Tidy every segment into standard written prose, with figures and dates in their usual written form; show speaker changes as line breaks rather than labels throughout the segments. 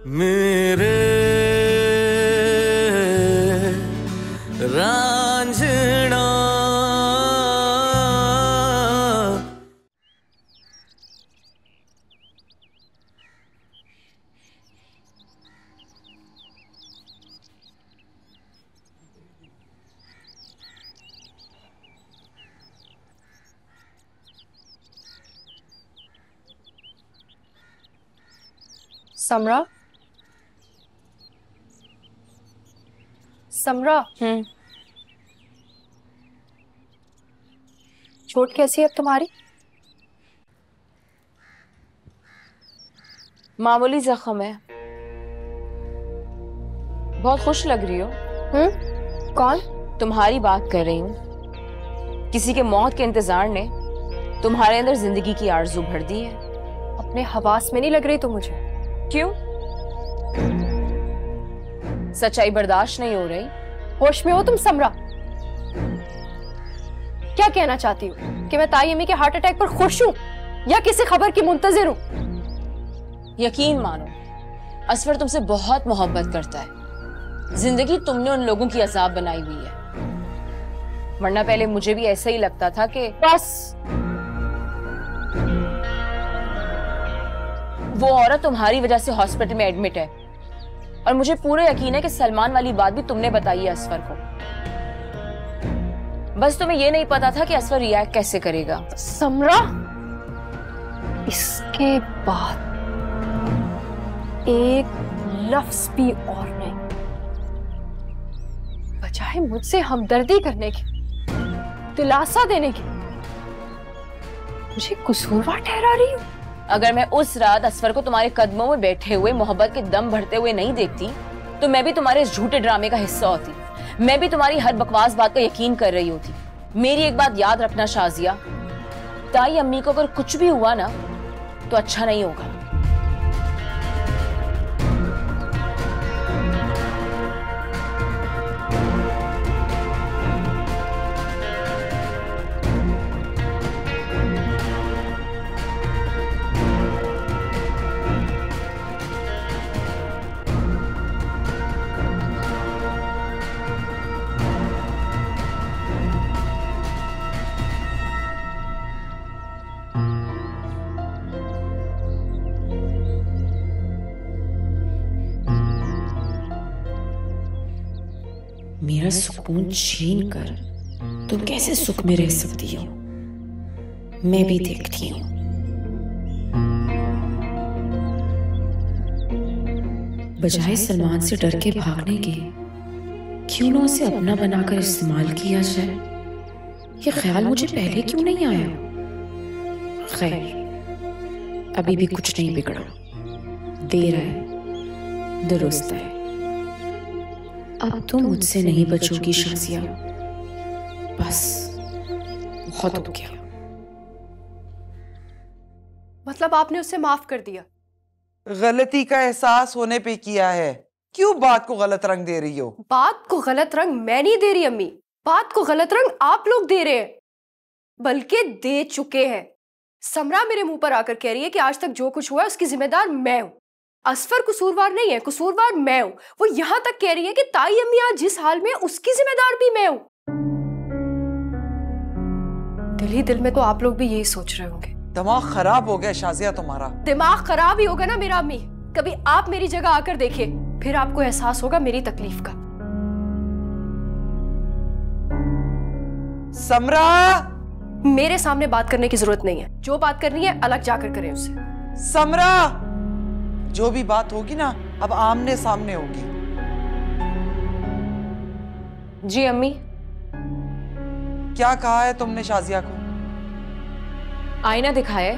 मेरे रांझना
समरा, समरा। चोट कैसी है अब तुम्हारी?
मामूली जख्म है। बहुत खुश लग रही हो।
कौन?
तुम्हारी बात कर रही हूँ। किसी के मौत के इंतजार ने तुम्हारे अंदर जिंदगी की आरज़ू भर दी है।
अपने हवास में नहीं लग रही तो मुझे।
क्यों? सच्चाई बर्दाश्त नहीं हो रही?
होश में हो तुम समरा? क्या कहना चाहती हो कि मैं ताई अम्मी के हार्ट अटैक पर खुश हूं या किसी खबर की मुंतजिर हूं?
यकीन मानो, असफर तुमसे बहुत मोहब्बत करता है। जिंदगी तुमने उन लोगों की अजाब बनाई हुई है, वरना पहले मुझे भी ऐसा ही लगता था कि
बस
वो औरत तुम्हारी वजह से हॉस्पिटल में एडमिट है, और मुझे पूरा यकीन है कि सलमान वाली बात भी तुमने बताई है असफर को। बस तुम्हें यह नहीं पता था कि असफर रिएक्ट कैसे करेगा।
समरा, इसके बाद एक लफ्ज भी और नहीं। बजाय मुझसे हमदर्दी करने की, दिलासा देने की, मुझे कसूरवार ठहरा रही हूं।
अगर मैं उस रात असफर को तुम्हारे कदमों में बैठे हुए मोहब्बत के दम भरते हुए नहीं देखती, तो मैं भी तुम्हारे इस झूठे ड्रामे का हिस्सा होती। मैं भी तुम्हारी हर बकवास बात का यकीन कर रही होती। मेरी एक बात याद रखना शाजिया, ताई अम्मी को अगर कुछ भी हुआ ना तो अच्छा नहीं होगा।
मेरा सुकून छीन कर तुम कैसे सुख में रह सकती हो, मैं भी देखती हूं। बजाय सलमान से डर के भागने के, क्यों ना उसे अपना बनाकर इस्तेमाल किया जाए। ये ख्याल मुझे पहले क्यों नहीं आया? खैर, अभी भी कुछ नहीं बिगड़ा। देर है दुरुस्त है। अब तुम मुझसे नहीं बचोगी शाजिया, बस बहुत हो गया।
मतलब आपने उसे माफ कर दिया?
गलती का एहसास होने पे किया है। क्यों बात को गलत रंग दे रही हो?
बात को गलत रंग मैं नहीं दे रही अम्मी, बात को गलत रंग आप लोग दे रहे हैं, बल्कि दे चुके हैं। समरा मेरे मुंह पर आकर कह रही है कि आज तक जो कुछ हुआ है उसकी जिम्मेदार मैं हूं। असफर कसूरवार नहीं है, कसूरवार मैं हूं। वो यहां तक कह रही है कि ताई अम्मी आज जिस हाल में उसकी जिम्मेदार भी मैं हूं। दिल ही दिल में तो आप लोग भी यही सोच रहे होंगे।
दिमाग खराब हो गया शाजिया तुम्हारा।
दिमाग खराब ही होगा ना मेरा अम्मी। कभी आप मेरी जगह आकर देखिए, फिर आपको एहसास होगा मेरी तकलीफ का।
समरा,
मेरे सामने बात करने की जरूरत नहीं है। जो बात करनी है अलग जाकर करें उससे।
समरा, जो भी बात होगी ना अब आमने सामने होगी।
जी अम्मी।
क्या कहा है तुमने शाजिया को?
आईना दिखाया है।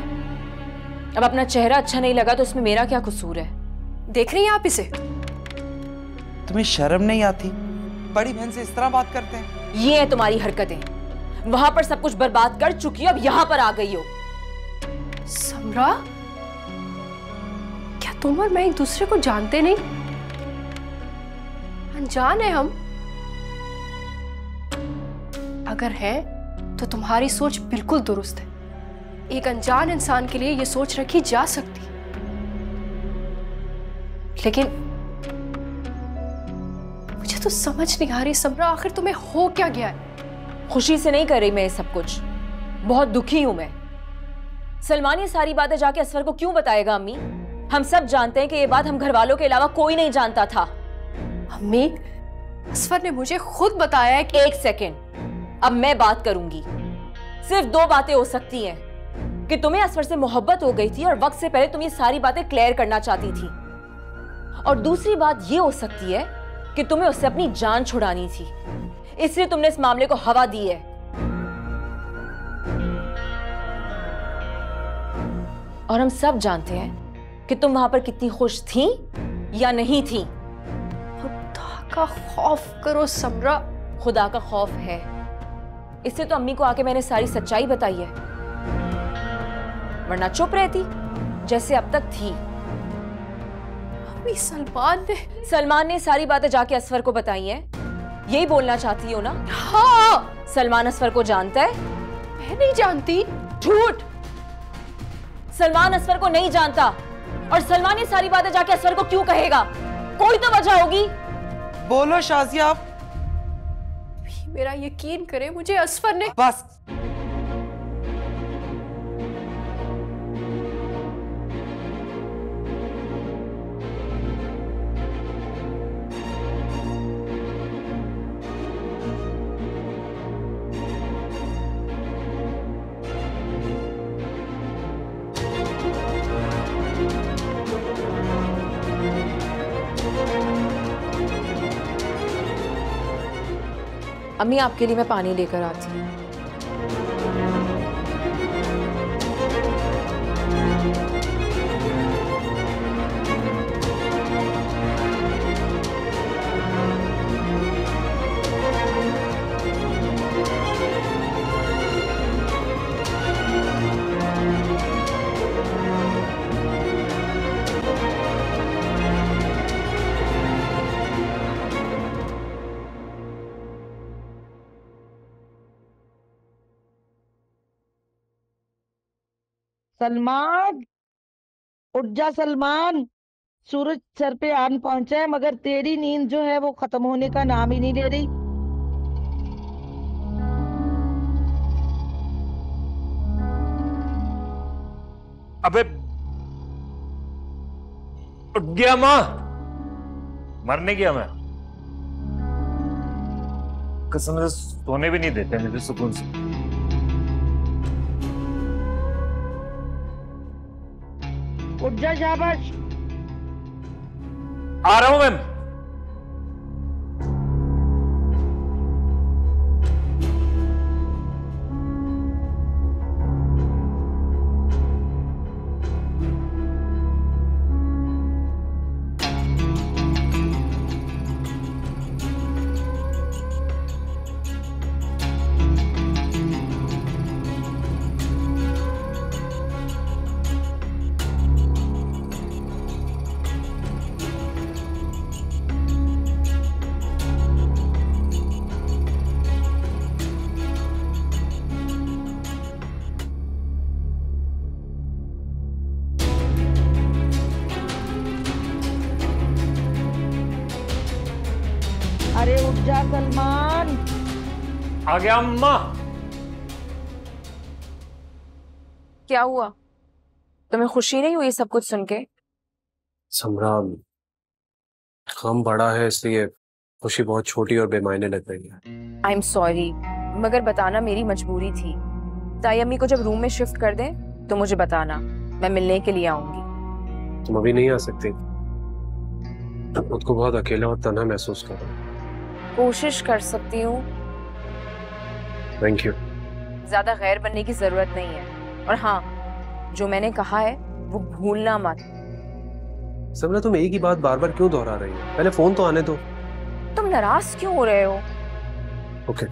अब अपना चेहरा अच्छा नहीं लगा तो इसमें मेरा क्या कसूर है?
देख रही हैं आप इसे?
तुम्हें शर्म नहीं आती? बड़ी बहन से इस तरह बात करते हैं?
ये है तुम्हारी हरकतें। वहां पर सब कुछ बर्बाद कर चुकी हो, अब यहां पर आ गई हो।
समरा, क्या तुम और मैं एक दूसरे को जानते नहीं? अनजान है हम? अगर है तो तुम्हारी सोच बिल्कुल दुरुस्त है। एक अनजान इंसान के लिए यह सोच रखी जा सकती, लेकिन मुझे तो समझ नहीं आ रही समरा, आखिर तुम्हें हो क्या गया है?
खुशी से नहीं कर रही मैं ये सब कुछ, बहुत दुखी हूं मैं। सलमान ये सारी बातें जाके असफर को क्यों बताएगा अम्मी? हम सब जानते हैं कि ये बात हम घर वालों के अलावा कोई नहीं जानता था।
अम्मी, असफर ने मुझे खुद बताया है कि...
एक सेकेंड, अब मैं बात करूंगी। सिर्फ दो बातें हो सकती हैं, कि तुम्हें असफर से मोहब्बत हो गई थी और वक्त से पहले तुम ये सारी बातें क्लियर करना चाहती थी, और दूसरी बात ये हो सकती है कि तुम्हें उससे अपनी जान छुड़ानी थी, इसलिए तुमने इस मामले को हवा दी है। और हम सब जानते हैं कि तुम वहां पर कितनी खुश थी या नहीं थी।
खुदा का खौफ करो समरा।
खुदा का खौफ है, इससे तो अम्मी को आके मैंने सारी सच्चाई बताई है, वरना चुप रहती जैसे अब तक थी।
अम्मी, सलमान ने
सारी बातें जाके असफर को बताई हैं, यही बोलना चाहती हो ना?
हाँ।
सलमान असफर को जानता है?
मैं नहीं जानती।
झूठ, सलमान असफर को नहीं जानता, और सलमान ये सारी बातें जाके असफर को क्यों कहेगा? कोई तो वजह होगी।
बोलो शाजिया।
मेरा यकीन करे, मुझे असफर ने...
बस,
अम्मी, आपके लिए मैं पानी लेकर आती हूँ।
सलमान, उठ जा सलमान। सूरज सर पे आन पहुंचा है, मगर तेरी नींद जो है वो खत्म होने का नाम ही नहीं ले रही।
अबे उठ गया माँ, मरने गया मैं। कसम से सोने भी नहीं देते मुझे सुकून से।
उठ जा, शाबाश।
आ रहा हूं मैं।
अरे उठ जा सलमान।
आ गया अम्मा।
क्या हुआ? तुम्हें खुशी नहीं हुई सब कुछ सुन के?
समरा, गम बड़ा है इसलिए खुशी बहुत छोटी और बेमायने लग रही है।
आई एम सॉरी, मगर बताना मेरी मजबूरी थी। ताई अम्मी को जब रूम में शिफ्ट कर दें तो मुझे बताना, मैं मिलने के लिए आऊंगी।
तुम अभी नहीं आ सकती? खुद को बहुत अकेला और तन्हा महसूस कर रहा हूँ।
कोशिश कर सकती हूँ।
Thank you.
ज्यादा गैर बनने की जरूरत नहीं है, और हाँ, जो मैंने कहा है वो भूलना मत।
समरा, तुम एक ही बात बार बार क्यों दोहरा रही हो? पहले फोन तो आने दो।
तुम नाराज क्यों हो रहे हो?
ओके।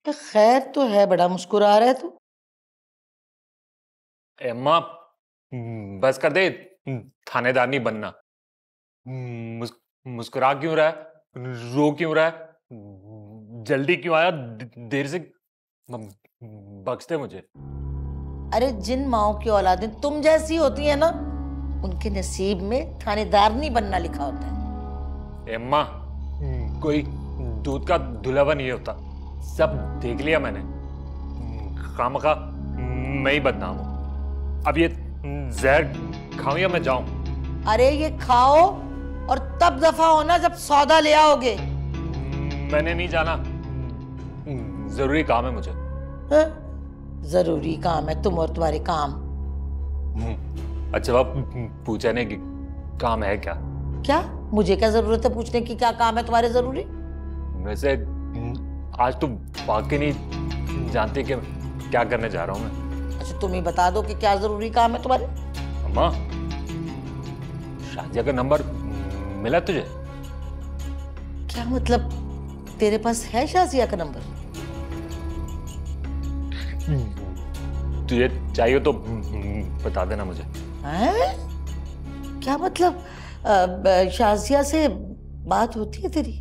खैर तो है, बड़ा मुस्कुरा रहा है तू।
अम्मा बस कर दे, थानेदार नहीं बनना। मुस्कुरा क्यों रहा है, रो क्यों रहा है, जल्दी क्यों आया, देर से बख्श दे मुझे।
अरे जिन माओ की औलादें तुम जैसी होती है ना, उनके नसीब में थानेदार नहीं बनना लिखा होता है।
अम्मा कोई दूध का धुलावा नहीं होता, सब देख लिया मैंने। खामखा मैं ही बदनाम हूं। अब ये जहर खाऊं या मैं जाऊं?
अरे ये खाओ और तब दफा होना जब सौदा ले आओगे।
मैंने नहीं जाना, जरूरी काम है मुझे।
हाँ? जरूरी काम है तुम और तुम्हारे काम।
अच्छा आप पूछने की काम है क्या?
क्या मुझे क्या जरूरत है पूछने की क्या काम है तुम्हारे जरूरी?
वैसे आज तो वाकई नहीं जानती कि क्या करने जा रहा हूं मैं।
अच्छा तुम ही बता दो कि क्या जरूरी काम है तुम्हारे।
अम्मा शाजिया का नंबर मिला तुझे?
क्या मतलब तेरे पास है शाजिया का नंबर?
तुझे चाहिए तो बता देना मुझे।
हैं? क्या मतलब शाजिया से बात होती है तेरी?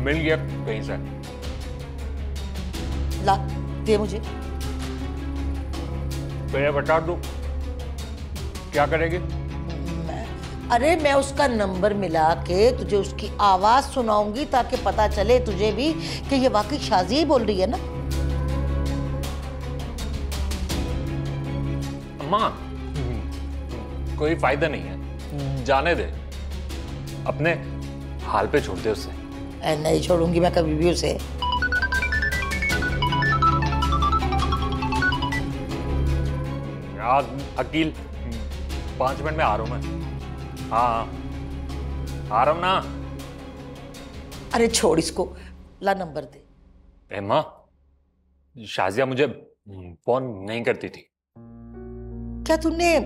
मिल गया कहीं से।
ला दे मुझे।
तो ये बता दूं क्या करेगी?
अरे मैं उसका नंबर मिला के तुझे उसकी आवाज सुनाऊंगी ताकि पता चले तुझे भी कि ये वाकई शाजिया ही बोल रही है ना।
अम्मा कोई फायदा नहीं है, जाने दे, अपने हाल पे छोड़ दे उसे।
नहीं छोड़ूंगी मैं कभी भी उसे।
आज अकील 5 मिनट में आ रहा हूं मैं। हाँ आ रहा हूं ना।
अरे छोड़ इसको, ला नंबर दे।
अम्मा शाजिया मुझे फोन नहीं करती थी।
क्या तूने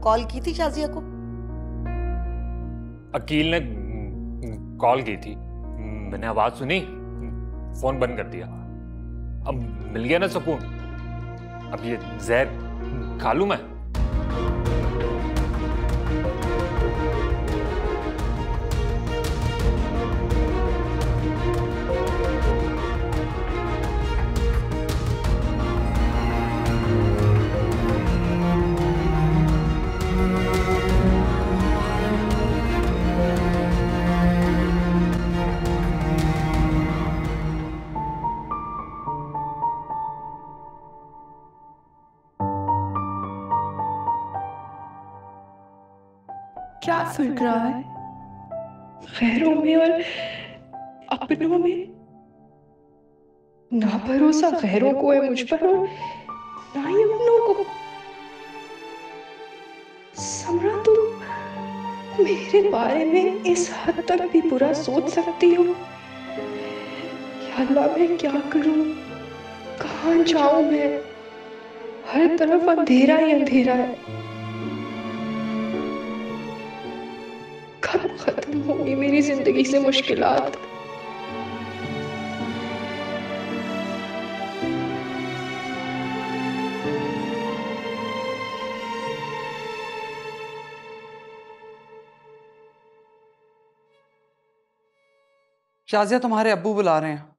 कॉल की थी शाजिया को?
अकील ने कॉल की थी, मैंने आवाज सुनी, फोन बंद कर दिया। अब मिल गया ना सुकून। अब ये जहर खा लूं मैं?
क्या फर्क रहा है खैरों में और अपनों में? ना भरोसा खैरों को है मुझ पर और ना ही अपनों को। समरा तुम मेरे बारे में इस हद तक भी बुरा सोच सकती हो? या अल्लाह मैं क्या करूं, कहां जाऊं मैं? हर तरफ अंधेरा ही अंधेरा है। कब खत्म होगी मेरी जिंदगी से मुश्किलात?
शाजिया तुम्हारे अब्बू बुला रहे हैं।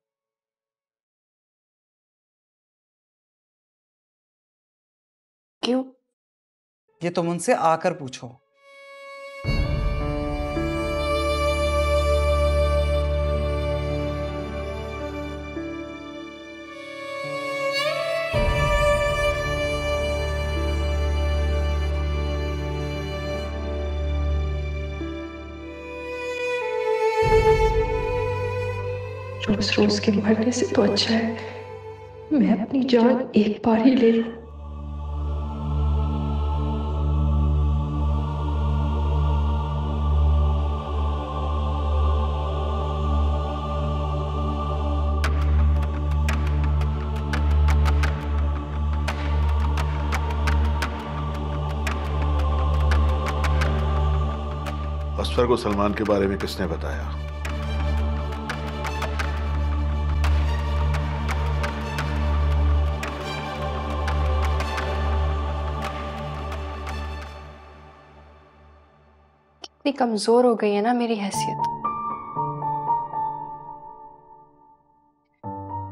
क्यों?
ये तुम उनसे आकर पूछो।
रोज रोज के मरने से तो अच्छा है मैं अपनी जान एक बार ही ले लूं।
असफर को सलमान के बारे में किसने बताया?
इतनी कमजोर हो गई है ना मेरी हैसियत।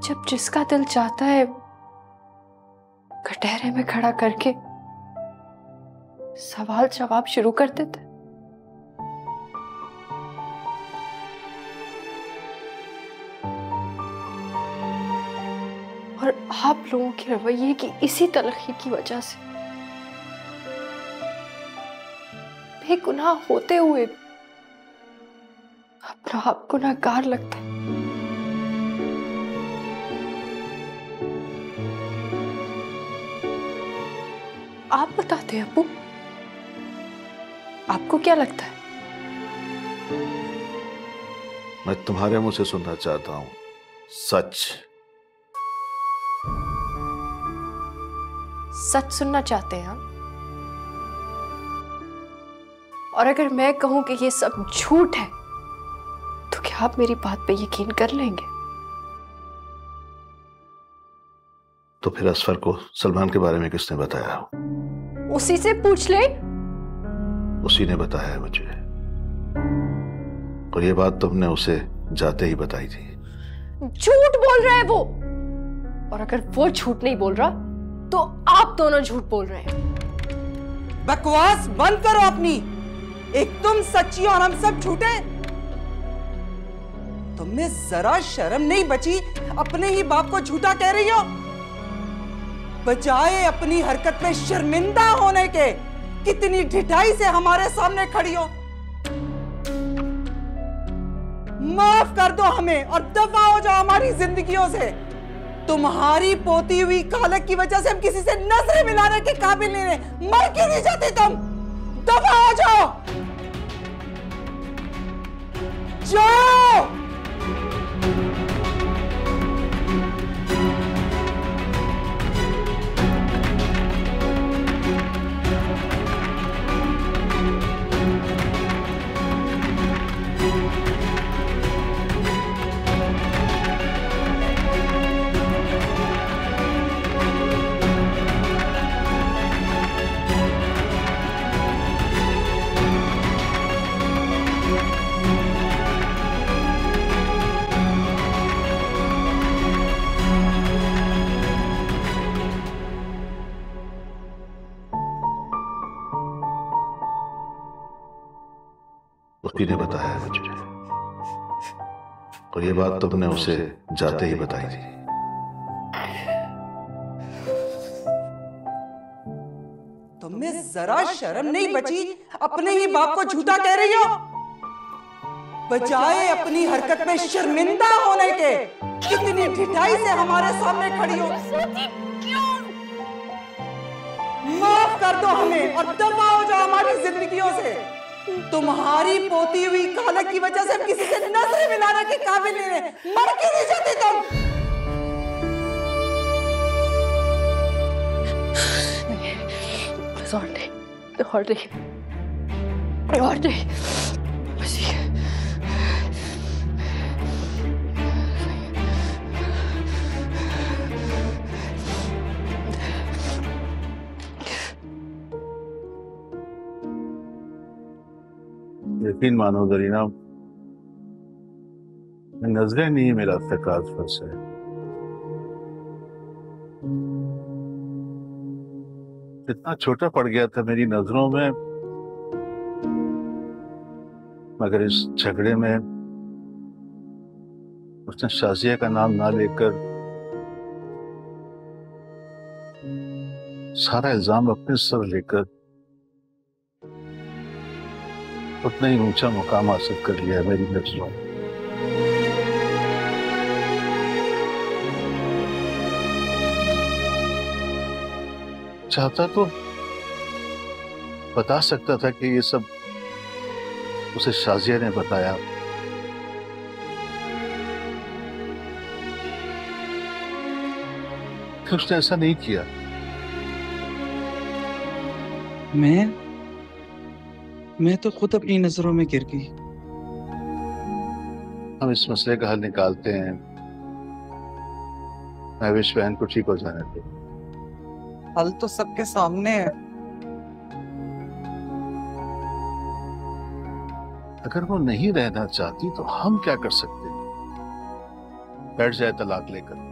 जब जिसका दिल चाहता है कटहरे में खड़ा करके सवाल जवाब शुरू कर देते। और आप लोगों के रवैये की इसी तलखी की वजह से बेगुनाह होते हुए अपना आप गुनहगार लगता है। आप बताते हैं अब्बू, आपको क्या लगता है?
मैं तुम्हारे मुंह से सुनना चाहता हूं सच।
सच सुनना चाहते हैं आप? और अगर मैं कहूं कि ये सब झूठ है तो क्या आप मेरी बात पे यकीन कर लेंगे?
तो फिर असफर को सलमान के बारे में किसने बताया?
उसी से पूछ ले।
उसी ने बताया है मुझे, और ये बात तुमने उसे जाते ही बताई थी।
झूठ बोल रहा है वो, और अगर वो झूठ नहीं बोल रहा तो आप दोनों झूठ बोल रहे हैं।
बकवास बंद करो अपनी। एक तुम सच्ची और हम सब झूठे। तुम्हें जरा शर्म नहीं बची? अपने ही बाप को झूठा कह रही हो, बजाय अपनी हरकत में शर्मिंदा होने के। कितनी ढिठाई से हमारे सामने खड़ी हो। माफ कर दो हमें और दफा हो जाओ हमारी जिंदगियों से। तुम्हारी पोती हुई कालक की वजह से हम किसी से नजरें मिलाने के काबिल नहीं रहे। मर क्यों नहीं जाते तुम? दफा हो जाओ। जाओ।
उसी ने बताया है मुझे, और ये बात तुमने उसे जाते ही बताई थी।
तुम्हें जरा शर्म नहीं बची? अपने ही बाप को झूठा कह रही हो, बजाय अपनी हरकत में शर्मिंदा होने के। कितनी ढिठाई से हमारे सामने खड़ी हो। माफ कर दो हमें और दफा हो जाओ हमारी जिंदगियों से। तुम्हारी पोती हुई कालक की वजह से हम किसी से नजरें मिलाने के काबिल नहीं रहे। मर क्यों नहीं जाते तुम?
और नहीं बस ये।
यकीन मानो जरीना, नजरें नहीं मेरा तकाज फंस है। इतना छोटा पड़ गया था मेरी नजरों में, मगर इस झगड़े में उसने शाजिया का नाम ना लेकर सारा इल्जाम अपने सर लेकर उतना ही ऊंचा मुकाम हासिल कर लिया मेरी नजरों में। चाहता तो बता सकता था कि ये सब उसे शाजिया ने बताया, फिर उसने ऐसा नहीं किया।
मैं तो खुद अपनी नजरों में गिर गई।
हम इस मसले का हल निकालते हैं। मैं विश बहन को ठीक हो जाने दे।
हल तो सबके सामने है।
अगर वो नहीं रहना चाहती तो हम क्या कर सकते? बैठ जाए तलाक लेकर।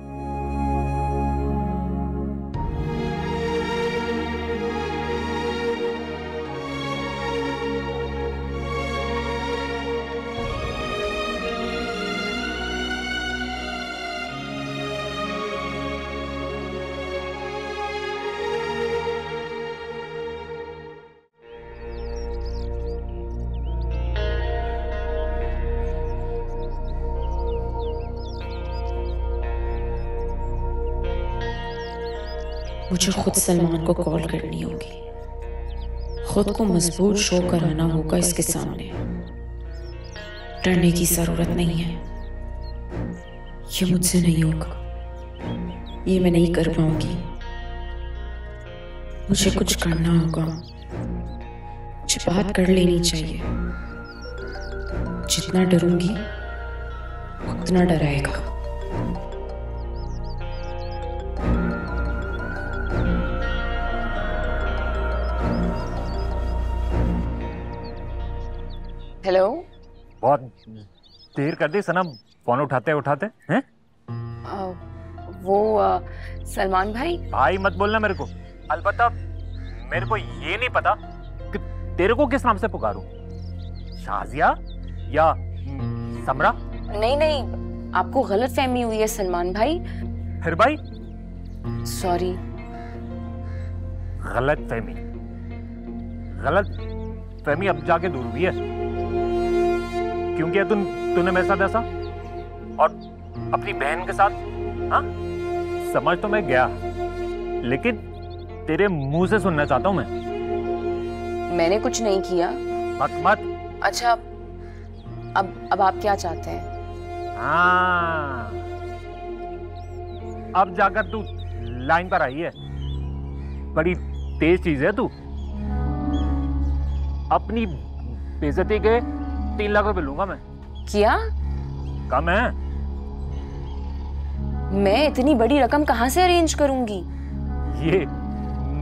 मुझे खुद सलमान को कॉल करनी होगी, खुद को मजबूत शो कराना होगा इसके सामने। डरने की जरूरत नहीं है, ये मुझसे नहीं होगा, ये मैं नहीं कर पाऊंगी। मुझे कुछ करना होगा, मुझे बात कर लेनी चाहिए। जितना डरूंगी उतना डराएगा।
हेलो।
बहुत देर कर दी सनम फोन उठाते उठाते हैं।
सलमान
भाई मत बोलना मेरे को। अलबत्ता मेरे को ये नहीं पता कि तेरे को किस नाम से पुकारूं, शाजिया या समरा?
नहीं, आपको गलत फहमी हुई है सलमान भाई।
फिर भाई?
सॉरी।
गलत फहमी अब जाके दूर हुई है। क्यों किया तूने मेरे साथ ऐसा? और अपनी बहन के साथ? हाँ, समझ तो मैं गया, लेकिन तेरे मुंह से सुनना चाहता हूं मैं।
मैंने कुछ नहीं किया।
मत।
अच्छा, अब आप क्या चाहते हैं?
हाँ, अब जाकर तू लाइन पर आई है। बड़ी तेज चीज है तू। अपनी बेइज्जती के 3 लाख रुपए लूंगा मैं।
क्या?
कम है?
मैं इतनी बड़ी रकम कहां से अरेंज करूंगी?
ये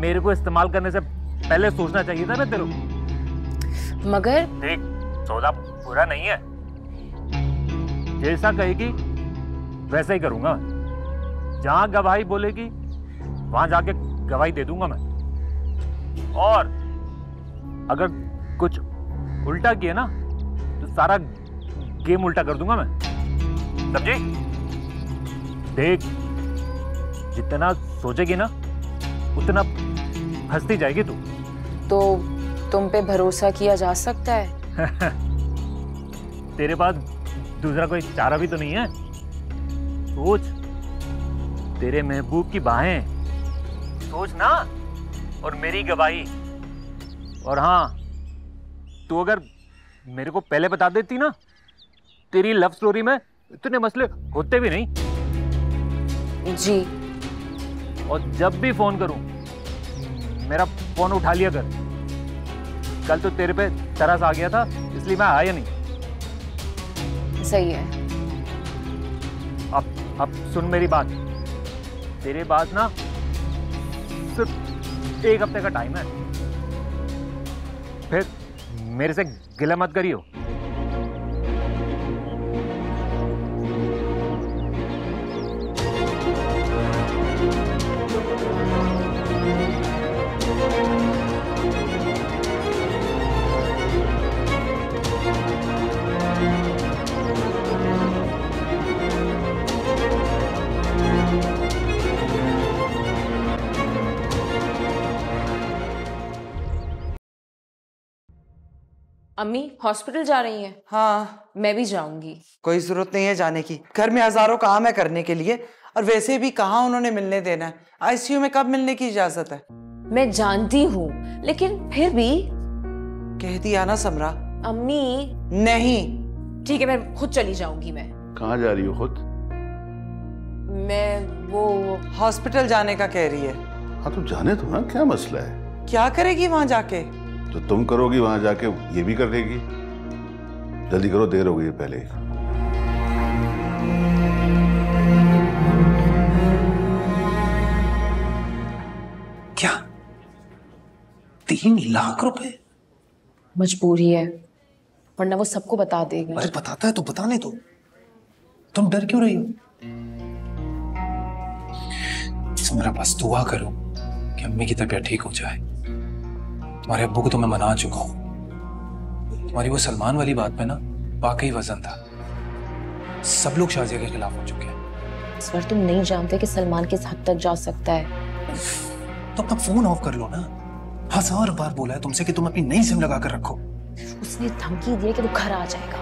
मेरे को इस्तेमाल करने से पहले सोचना चाहिए था ना तेरे को।
मगर
देख, सौदा पूरा नहीं है। जैसा कहेगी वैसा ही करूंगा। जहां गवाही बोलेगी वहां जाके गवाही दे दूंगा मैं। और अगर कुछ उल्टा किया ना तो सारा गेम उल्टा कर दूंगा मैं, समझी? देख, जितना सोचेगी ना उतना फंसती जाएगी तू।
तो तुम पे भरोसा किया जा सकता है?
तेरे पास दूसरा कोई चारा भी तो नहीं है। सोच, तेरे महबूब की बाहें सोच ना, और मेरी गवाही। और हाँ, तू अगर मेरे को पहले बता देती ना, तेरी लव स्टोरी में इतने मसले होते भी नहीं।
जी।
और जब भी फोन करूं मेरा फोन उठा लिया कर। कल तो तेरे पे तरस आ गया था, इसलिए मैं आया नहीं।
सही है।
अब सुन मेरी बात। तेरे पास ना सिर्फ 1 हफ्ते का टाइम है, फिर मेरे से गिला मत करियो।
अम्मी हॉस्पिटल जा रही हैं?
हाँ,
मैं भी जाऊंगी।
कोई जरूरत नहीं है जाने की। घर में हजारों काम है करने के लिए, और वैसे भी कहाँ उन्होंने मिलने देना है। आईसीयू में कब मिलने की इजाजत है?
मैं जानती हूँ, लेकिन फिर भी।
कह दिया ना समरा।
अम्मी।
नहीं।
ठीक है, मैं खुद चली जाऊंगी। मैं
कहाँ जा रही हो खुद?
मैं वो
हॉस्पिटल जाने का कह रही है।
हाँ तो जाने दो ना, क्या मसला है?
क्या करेगी वहां जाके?
जो तुम करोगी वहां जाके ये भी कर लेगी। जल्दी करो, देर हो गई है पहले।
क्या 3 लाख रुपए?
मजबूरी है, वरना वो सबको बता देगा।
अरे बताता है तो बताने दो, तुम डर क्यों रही हो? मेरा बस दुआ करो कि अम्मी की तबीयत ठीक हो जाए। तुम्हारे अब्बू को तो मैं मना चुका हूं। तुम्हारी वो सलमान वाली बात पे ना वाकई वजन था। सब लोग शाजिया के खिलाफ हो चुके हैं।
इस बार तुम नहीं जानते कि सलमान किस हद तक जा सकता है।
तो अपना फोन ऑफ कर लो ना। 1000 बार बोला है तुमसे कि तुम अपनी नई सिम लगा कर रखो।
उसने धमकी दी है कि वो घर आ जाएगा।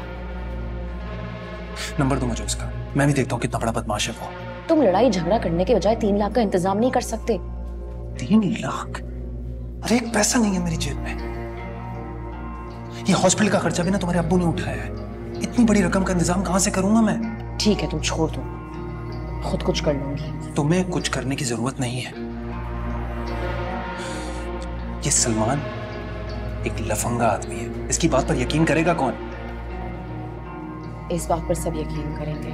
नंबर दो मुझे उसका, मैं भी देखता हूँ कितना बड़ा बदमाश है वो।
तुम लड़ाई झगड़ा करने के बजाय 3 लाख का इंतजाम नहीं कर सकते?
3 लाख? अरे एक पैसा नहीं है मेरी जेब में। ये हॉस्पिटल का खर्चा भी ना तुम्हारे अब्बू ने उठाया है। इतनी बड़ी रकम का इंतजाम कहां से करूंगा मैं?
ठीक है, तुम छोड़ दो, खुद कुछ कर लूंगी।
तुम्हें कुछ करने की जरूरत नहीं है। ये सलमान एक लफंगा आदमी है, इसकी बात पर यकीन करेगा कौन?
इस बात पर सब यकीन करेंगे।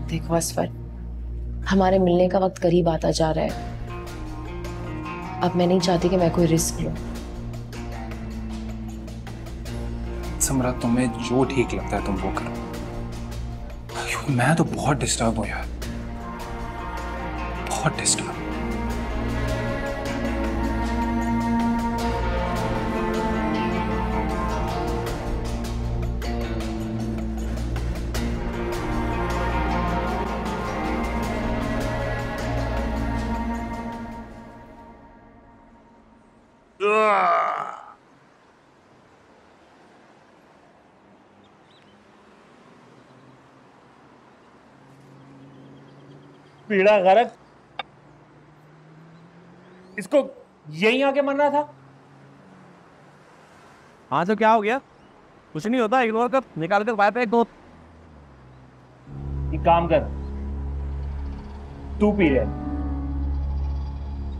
देखो असफर, हमारे मिलने का वक्त करीब आता जा रहा है। अब मैं नहीं चाहती कि मैं कोई रिस्क लूं।
समरा, तुम्हें जो ठीक लगता है तुम वो करो। मैं तो बहुत डिस्टर्ब हूं यार, बहुत डिस्टर्ब।
पीड़ा गरक, इसको यहीं आके मरना था।
हाँ तो क्या हो गया? कुछ नहीं होता, इग्नोर कर, निकाल कर बाहर फेंक दो।
एक काम कर, तू पी ले।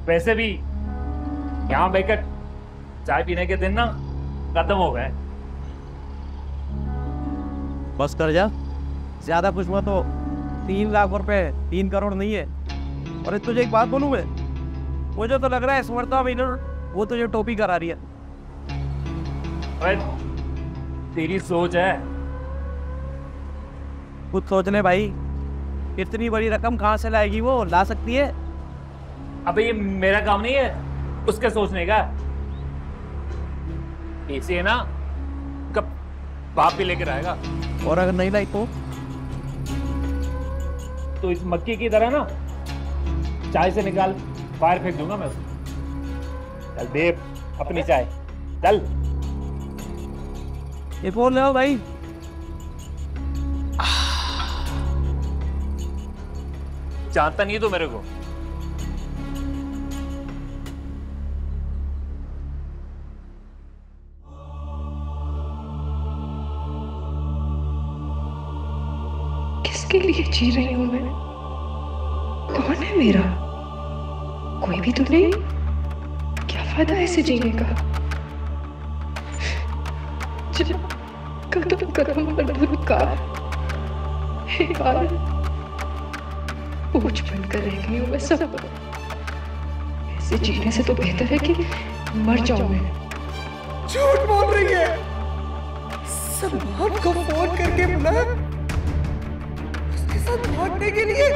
वैसे भी यहां बैठकर चाय पीने के दिन ना खत्म हो गए।
बस कर जा, ज्यादा कुछ हुआ तो 3 लाख रुपए 3 करोड़ नहीं है। और तुझे एक बात बोलूं मैं, मुझे तो लग रहा है स्मृता मीनर वो तुझे टोपी करा रही है।
अरे तेरी सोच है।
खुद सोच ले भाई, इतनी बड़ी रकम कहाँ से लाएगी वो? ला सकती है?
अबे ये मेरा काम नहीं है उसके सोचने का। ऐसे है ना, कब बाप भी लेकर आएगा।
और अगर नहीं लाई
तो इस मक्की की तरह ना चाय से निकाल बाहर फेंक दूंगा मैं उसे। चल दे अपनी चाय, चल।
ये फोन ले आओ भाई।
जानता नहीं है तो मेरे को।
किसके लिए जी रही हूं मैं? कौन है मेरा? कोई भी तो नहीं। क्या फायदा ऐसे जीने का? कदम कदम अद्भुत का पूछ बन कर रह गई हूं मैं सब। ऐसे जीने से तो बेहतर है कि मर जाऊं मैं।
झूठ बोल रही है। सलमान को फोन करके बुलाया उसके साथ भागने के लिए।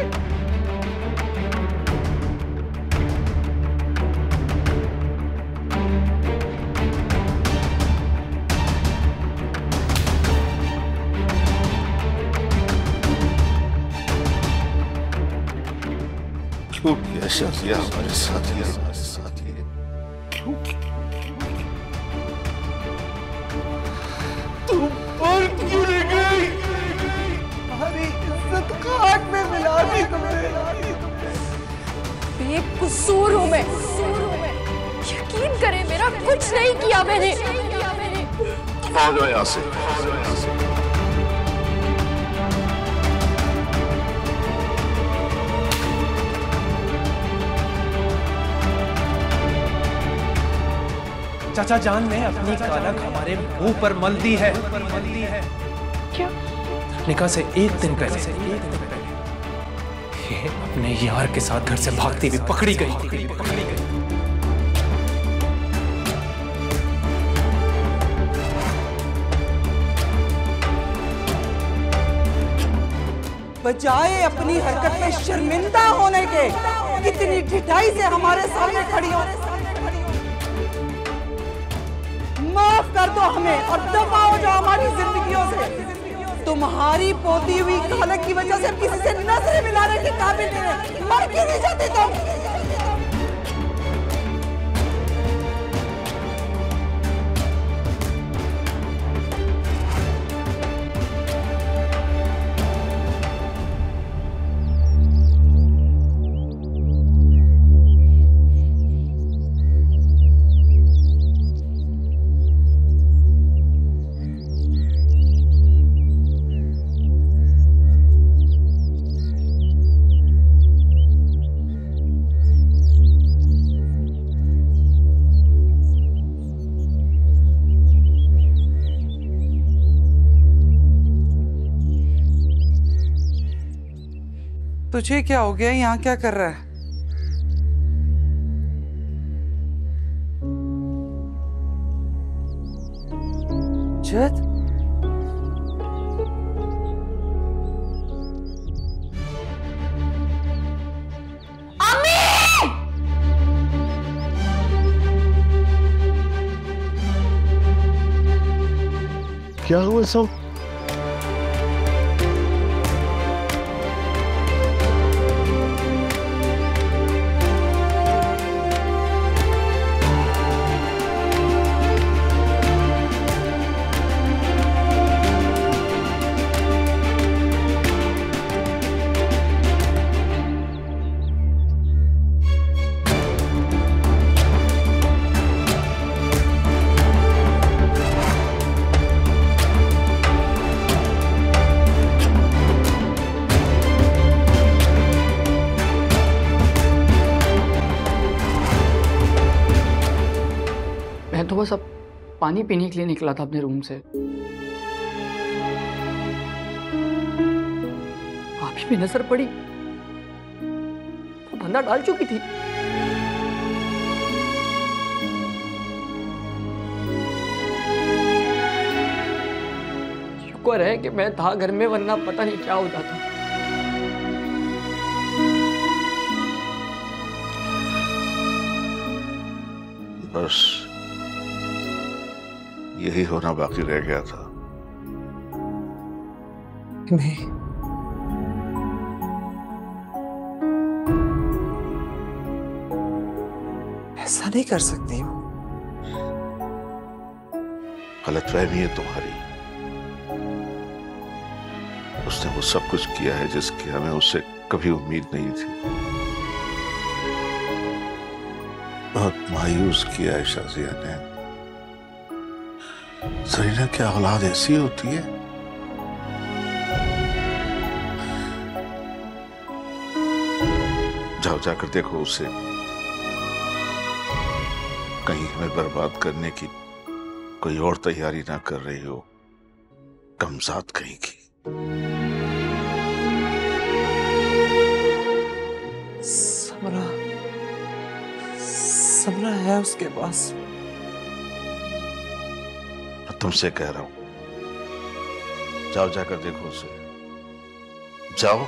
क्यों किया शाजिया हमारे साथ ये? क्यों?
तुम मर क्यों नहीं गई? हमारी इज्जत खाक में मिला दी तुमने।
बेकसूर हूं मैं। यकीन करें, मेरा कुछ नहीं किया मैंने।
आ जाओ यहाँ से।
चाचा जान ने अपनी कालक हमारे मुंह पर मल दी है।
क्या?
निकाह से 1 दिन पहले ये अपने यार के साथ घर से भागती हुई पकड़ी गई।
बजाय अपनी हरकत में शर्मिंदा होने के कितनी ढिठाई से हमारे सामने खड़ी हो। माफ कर दो हमें और दफा हो जाओ हमारी जिंदगियों से। तुम्हारी पोती हुई कालक की वजह से हम किसी से नजरें मिलाने के काबिल नहीं रहे। मर क्यों नहीं जाते तुम? तुझे क्या हो गया? यहाँ क्या कर रहा है? जद
क्या हुआ सब?
मैं तो बस अब पानी पीने के लिए निकला था अपने रूम से। आप ही पे नजर पड़ी, वो बंदा डाल चुकी थी। शुक्र है कि मैं था घर में, वरना पता नहीं क्या हो जाता।
बस यही होना बाकी रह गया था।
नहीं, ऐसा नहीं कर सकती हूँ।
गलतफहमी है तुम्हारी। उसने वो सब कुछ किया है जिसकी हमें उससे कभी उम्मीद नहीं थी। बहुत मायूस किया है शाजिया ने। सरीना, क्या औलाद ऐसी होती है? जाओ जाकर देखो उसे, कहीं हमें बर्बाद करने की कोई और तैयारी ना कर रही हो, कमजाद कहीं की।
समरा है उसके पास।
मैं तुमसे कह रहा हूं, जाओ जाकर देखो उसे, जाओ।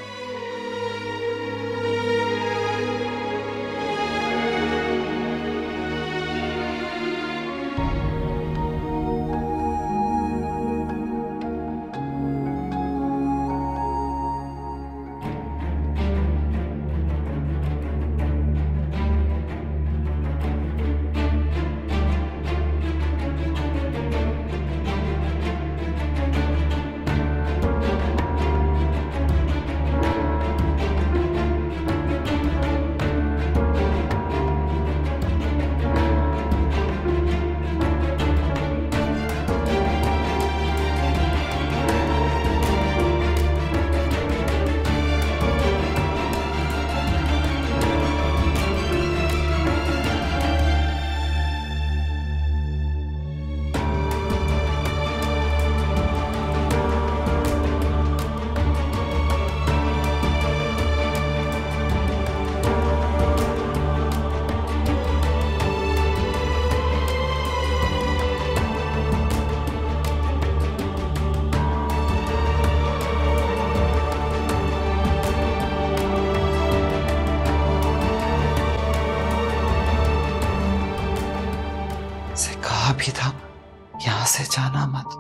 जाना मत।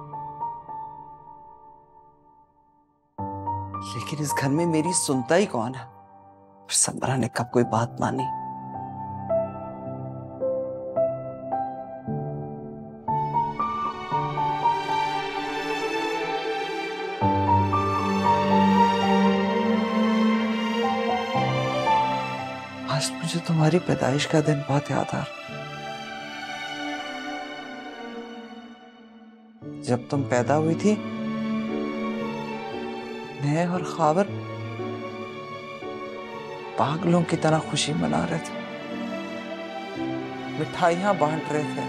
लेकिन इस घर में मेरी सुनता ही कौन है? फिर समरा ने कब कोई बात मानी? आज मुझे तुम्हारी पैदाइश का दिन बहुत याद आ रहा। जब तुम पैदा हुई थी, मैं और खावर पागलों की तरह खुशी मना रहे थे, मिठाइयां बांट रहे थे।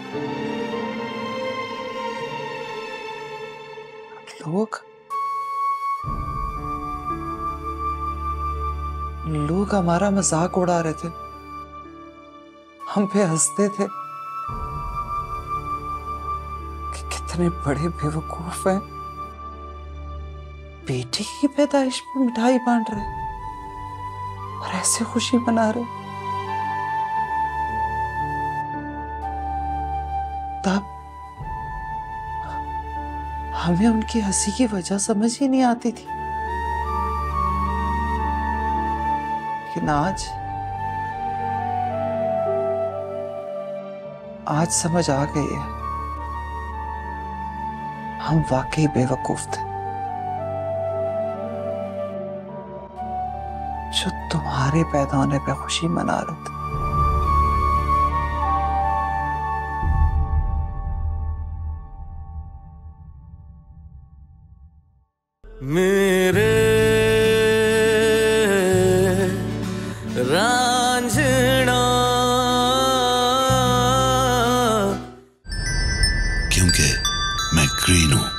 लोग हमारा मजाक उड़ा रहे थे, हम पे हंसते थे कि कितने बड़े बेवकूफ हैं, बेटी की पैदाइश में मिठाई बांट रहे और ऐसे खुशी मना रहे। तब हमें उनकी हंसी की वजह समझ ही नहीं आती थी, लेकिन आज समझ आ गई है, हम वाकई बेवकूफ थे। जो तुम्हारे पैदा होने पे खुशी मना रहे थे।
मेरे रांझना,
क्योंकि मैं ग्रीन हूं।